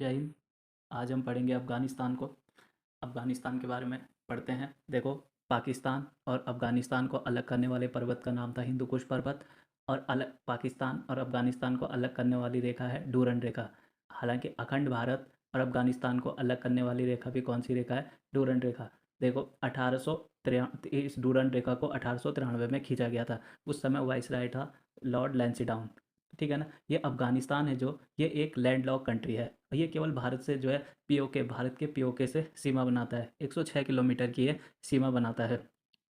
जय हिंद। आज हम पढ़ेंगे अफ़गानिस्तान को। अफ़गानिस्तान के बारे में पढ़ते हैं। देखो, पाकिस्तान और अफ़गानिस्तान को अलग करने वाले पर्वत का नाम था हिंदू कुश पर्वत। और अलग पाकिस्तान और अफ़गानिस्तान को अलग करने वाली रेखा है डूरंड रेखा। हालांकि अखंड भारत और अफ़गानिस्तान को अलग करने वाली रेखा भी कौन सी रेखा है? डूरंड रेखा। देखो, 1893 इस डूरंड रेखा को 1893 में खींचा गया था। उस समय वाइसराय था लॉर्ड लैंसीडाउन। ठीक है ना। ये अफ़गानिस्तान है जो ये एक लैंडलॉक कंट्री है। ये केवल भारत से जो है पीओके, भारत के पीओके से सीमा बनाता है। 106 किलोमीटर की ये सीमा बनाता है।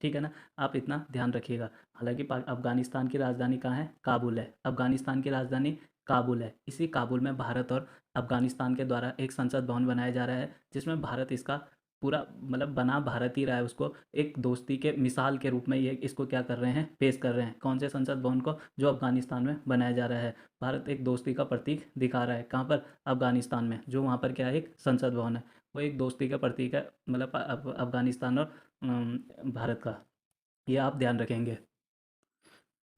ठीक है ना। आप इतना ध्यान रखिएगा। हालांकि अफ़गानिस्तान की राजधानी कहाँ है? काबुल है। अफ़गानिस्तान की राजधानी काबुल है। इसी काबुल में भारत और अफ़गानिस्तान के द्वारा एक संसद भवन बनाया जा रहा है, जिसमें भारत इसका पूरा मतलब बना भारत ही रहा है, उसको एक दोस्ती के मिसाल के रूप में ये इसको क्या कर रहे हैं? पेश कर रहे हैं। कौन से संसद भवन को? जो अफ़गानिस्तान में बनाया जा रहा है। भारत एक दोस्ती का प्रतीक दिखा रहा है। कहाँ पर? अफ़गानिस्तान में। जो वहाँ पर क्या है? एक संसद भवन है। वो एक दोस्ती का प्रतीक है, मतलब अफ़गानिस्तान और भारत का। ये आप ध्यान रखेंगे।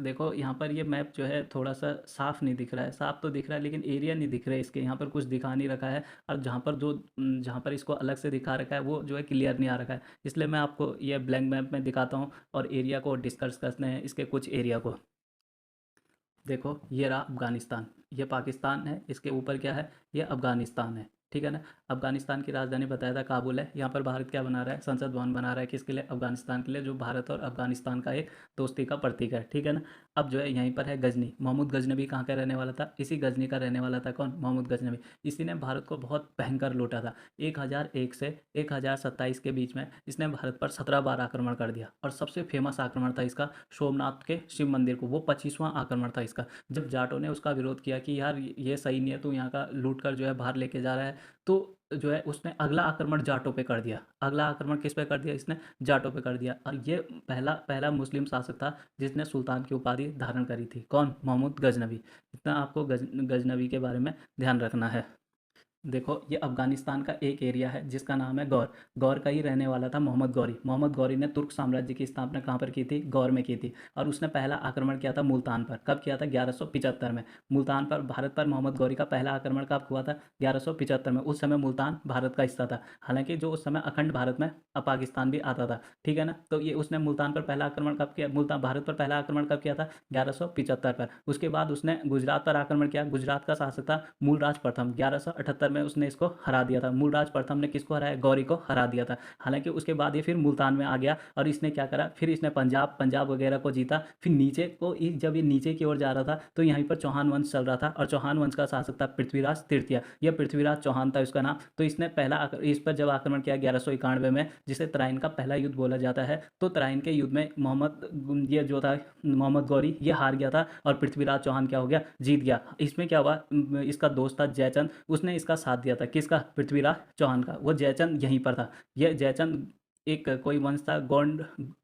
देखो, यहाँ पर ये मैप जो है थोड़ा सा साफ नहीं दिख रहा है। साफ तो दिख रहा है लेकिन एरिया नहीं दिख रहा है इसके। यहाँ पर कुछ दिखा नहीं रखा है। और जहाँ पर इसको अलग से दिखा रखा है वो जो है क्लियर नहीं आ रखा है। इसलिए मैं आपको ये ब्लैंक मैप में दिखाता हूँ और एरिया को डिस्कस करते हैं, इसके कुछ एरिया को। देखो, ये रहा अफ़गानिस्तान। ये पाकिस्तान है, इसके ऊपर क्या है? ये अफ़गानिस्तान है। ठीक है ना। अफ़गानिस्तान की राजधानी बताया था काबुल है। यहाँ पर भारत क्या बना रहा है? संसद भवन बना रहा है। किसके लिए? अफ़गानिस्तान के लिए, जो भारत और अफ़गानिस्तान का एक दोस्ती का प्रतीक है। ठीक है ना। अब जो है यहीं पर है गजनी। मोहम्मद गजनबी कहाँ का रहने वाला था? इसी गजनी का रहने वाला था। कौन? मोहम्मद गजनबी। इसी ने भारत को बहुत भयंकर लूटा था। 1001 से 1027 के बीच में इसने भारत पर 17 बार आक्रमण कर दिया। और सबसे फेमस आक्रमण था इसका सोमनाथ के शिव मंदिर को, वो 25वां आक्रमण था इसका। जब जाटों ने उसका विरोध किया कि यार ये सही नहीं है, तू यहाँ का लूट कर जो है बाहर लेके जा रहा है, तो जो है उसने अगला आक्रमण जाटों पे कर दिया। अगला आक्रमण किस पे कर दिया इसने? जाटों पे कर दिया। और ये पहला पहला मुस्लिम शासक था जिसने सुल्तान की उपाधि धारण करी थी। कौन? मोहम्मद गजनबी। इतना आपको गजनबी के बारे में ध्यान रखना है। देखो, ये अफ़गानिस्तान का एक एरिया है जिसका नाम है गौर। गौर का ही रहने वाला था मोहम्मद गौरी। मोहम्मद गौरी ने तुर्क साम्राज्य की स्थापना कहाँ पर की थी? गौर में की थी। और उसने पहला आक्रमण किया था मुल्तान पर। कब किया था? 1175 में। मुल्तान पर, भारत पर मोहम्मद गौरी का पहला आक्रमण कब हुआ था? 1175 में। उस समय मुल्तान भारत का हिस्सा था। हालांकि जो उस समय अखंड भारत में पाकिस्तान भी आता था। ठीक है ना। तो ये उसने मुल्तान पर पहला आक्रमण कब किया? मुल्तान भारत पर पहला आक्रमण कब किया था? 1175 पर। उसके बाद उसने गुजरात पर आक्रमण किया। गुजरात का शासक था मूलराज प्रथम। 1178 में उसने इसको हरा दिया था। मूलराज प्रथम ने किसको हराया? गौरी को हरा दिया था। हालांकि उसके बाद ये फिर मुल्तान में आ गया और इसने क्या करा? फिर इसने पंजाब पंजाब वगैरह को जीता। फिर नीचे को जब ये नीचे की ओर जा रहा था तो यहीं पर चौहान वंश चल रहा था और चौहान वंश का शासक था पृथ्वीराज तृतीय। यह पृथ्वीराज चौहान था उसका नाम। तो इसने पहला इस पर जब आक्रमण किया 1191 में, जिसे तराइन का पहला युद्ध बोला जाता है, तो तराइन के युद्ध में ये जो था मोहम्मद गौरी ये हार गया था और पृथ्वीराज चौहान क्या हो गया? जीत गया। इसमें क्या हुआ? इसका दोस्त था जयचंद, उसने इसका साथ दिया था। किसका? पृथ्वीराज चौहान का। वो जयचंद यहीं पर था। यह जयचंद एक कोई वंश था, गोंड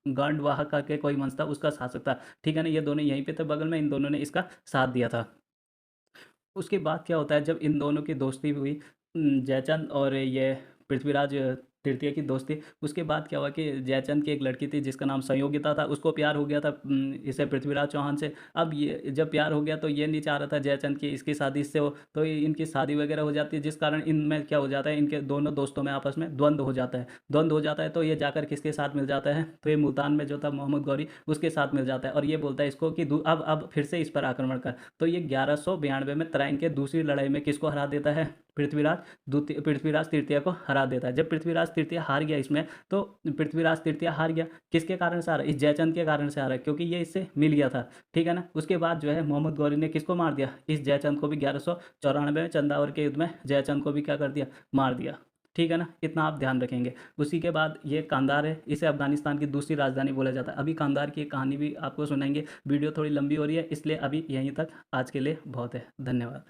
गांडवाह करके कोई वंश था, उसका शासक था। ठीक है ना। ये दोनों यहीं पे थे बगल में, इन दोनों ने इसका साथ दिया था। उसके बाद क्या होता है जब इन दोनों की दोस्ती हुई, जयचंद और ये पृथ्वीराज तृतीय की दोस्ती, उसके बाद क्या हुआ कि जयचंद की एक लड़की थी जिसका नाम संयोगिता था, उसको प्यार हो गया था इसे पृथ्वीराज चौहान से। अब ये जब प्यार हो गया तो ये नहीं चाह रहा था जयचंद की इसकी शादी इससे हो, तो इनकी शादी वगैरह हो जाती है, जिस कारण इनमें क्या हो जाता है, इनके दोनों दोस्तों में आपस में द्वंद्व हो जाता है। द्वंद्व हो जाता है तो ये जाकर किसके साथ मिल जाता है? तो ये मुल्तान में जो था मोहम्मद गौरी, उसके साथ मिल जाता है और ये बोलता है इसको कि अब फिर से इस पर आक्रमण कर। तो ये 1192 में तराइन के दूसरी लड़ाई में किसको हरा देता है? पृथ्वीराज तृतीय को हरा देता है। जब पृथ्वीराज तृतीय हार गया इसमें, तो पृथ्वीराज तृतीय हार गया किसके कारण से हारा? इस जयचंद के कारण से हारा, क्योंकि ये इससे मिल गया था। ठीक है ना। उसके बाद जो है मोहम्मद गौरी ने किसको मार दिया? इस जयचंद को भी 1194 में चंदावर के युद्ध में जयचंद को भी क्या कर दिया? मार दिया। ठीक है ना। इतना आप ध्यान रखेंगे। उसी के बाद ये कांधार है, इसे अफगानिस्तान की दूसरी राजधानी बोला जाता है। अभी कांधार की एक कहानी भी आपको सुनाएंगे। वीडियो थोड़ी लंबी हो रही है इसलिए अभी यहीं तक आज के लिए बहुत है। धन्यवाद।